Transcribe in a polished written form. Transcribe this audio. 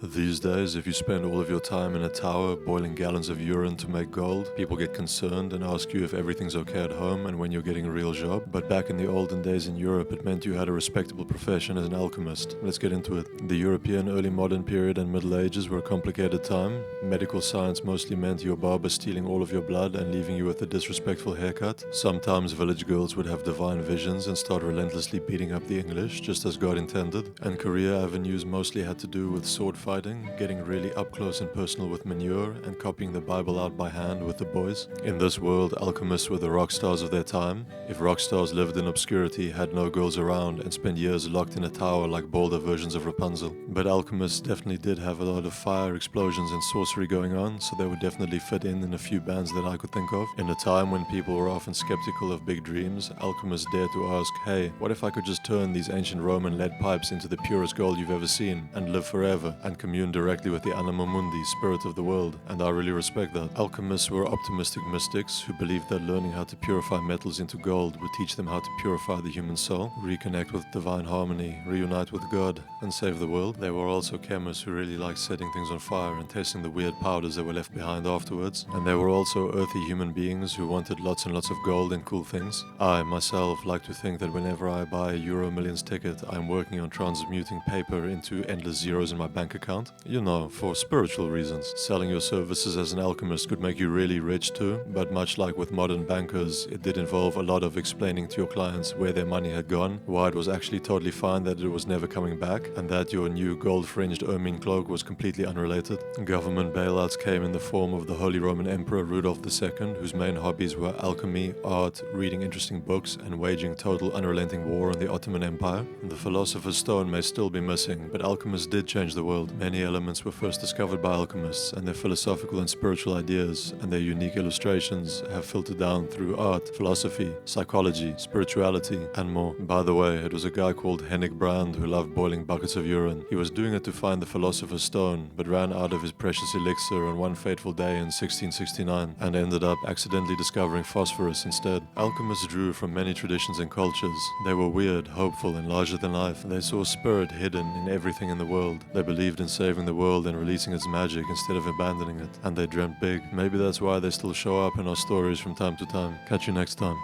These days, if you spend all of your time in a tower boiling gallons of urine to make gold, people get concerned and ask you if everything's okay at home and when you're getting a real job. But back in the olden days in Europe, it meant you had a respectable profession as an alchemist. Let's get into it. The European early modern period and Middle Ages were a complicated time. Medical science mostly meant your barber stealing all of your blood and leaving you with a disrespectful haircut. Sometimes village girls would have divine visions and start relentlessly beating up the English, just as God intended. And career avenues mostly had to do with sword fighting, getting really up close and personal with manure, and copying the Bible out by hand with the boys. In this world, alchemists were the rock stars of their time. If rock stars lived in obscurity, had no girls around, and spent years locked in a tower like bolder versions of Rapunzel. But alchemists definitely did have a lot of fire, explosions, and sorcery going on, so they would definitely fit in a few bands that I could think of. In a time when people were often skeptical of big dreams, alchemists dared to ask, hey, what if I could just turn these ancient Roman lead pipes into the purest gold you've ever seen, and live forever, and commune directly with the anima mundi, spirit of the world? And I really respect that. Alchemists were optimistic mystics who believed that learning how to purify metals into gold would teach them how to purify the human soul, reconnect with divine harmony, reunite with God, and save the world. They were also chemists who really liked setting things on fire and tasting the weird powders that were left behind afterwards. And they were also earthy human beings who wanted lots and lots of gold and cool things. I, myself, like to think that whenever I buy a Euro Millions ticket, I'm working on transmuting paper into endless zeros in my bank account. You know, for spiritual reasons. Selling your services as an alchemist could make you really rich too, but much like with modern bankers, it did involve a lot of explaining to your clients where their money had gone, why it was actually totally fine that it was never coming back, and that your new gold-fringed ermine cloak was completely unrelated. Government bailouts came in the form of the Holy Roman Emperor Rudolph II, whose main hobbies were alchemy, art, reading interesting books, and waging total unrelenting war on the Ottoman Empire. The Philosopher's Stone may still be missing, but alchemists did change the world. Many elements were first discovered by alchemists, and their philosophical and spiritual ideas and their unique illustrations have filtered down through art, philosophy, psychology, spirituality, and more. By the way, it was a guy called Henrik Brand who loved boiling buckets of urine. He was doing it to find the Philosopher's Stone, but ran out of his precious elixir on one fateful day in 1669, and ended up accidentally discovering phosphorus instead. Alchemists drew from many traditions and cultures. They were weird, hopeful, and larger than life. They saw spirit hidden in everything in the world. They believed in saving the world and releasing its magic instead of abandoning it. And they dreamt big. Maybe that's why they still show up in our stories from time to time. Catch you next time.